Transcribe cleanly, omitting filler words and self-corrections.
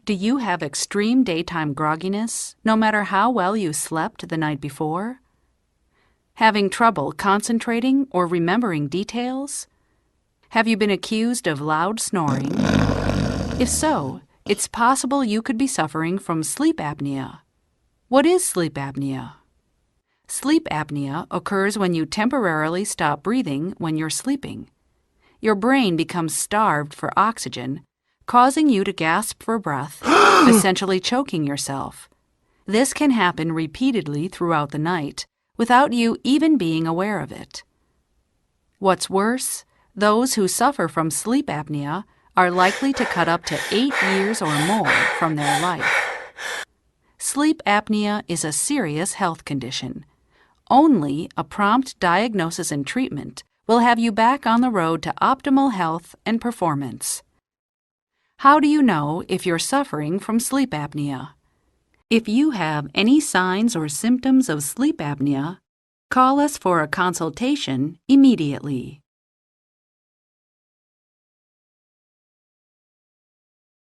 Do you have extreme daytime grogginess, no matter how well you slept the night before? Having trouble concentrating or remembering details? Have you been accused of loud snoring? If so, it's possible you could be suffering from sleep apnea. What is sleep apnea? Sleep apnea occurs when you temporarily stop breathing when you're sleeping. Your brain becomes starved for oxygen, causing you to gasp for breath, essentially choking yourself. This can happen repeatedly throughout the night, without you even being aware of it. What's worse, those who suffer from sleep apnea are likely to cut up to 8 years or more from their life. Sleep apnea is a serious health condition. Only a prompt diagnosis and treatment will have you back on the road to optimal health and performance. How do you know if you're suffering from sleep apnea? If you have any signs or symptoms of sleep apnea, call us for a consultation immediately.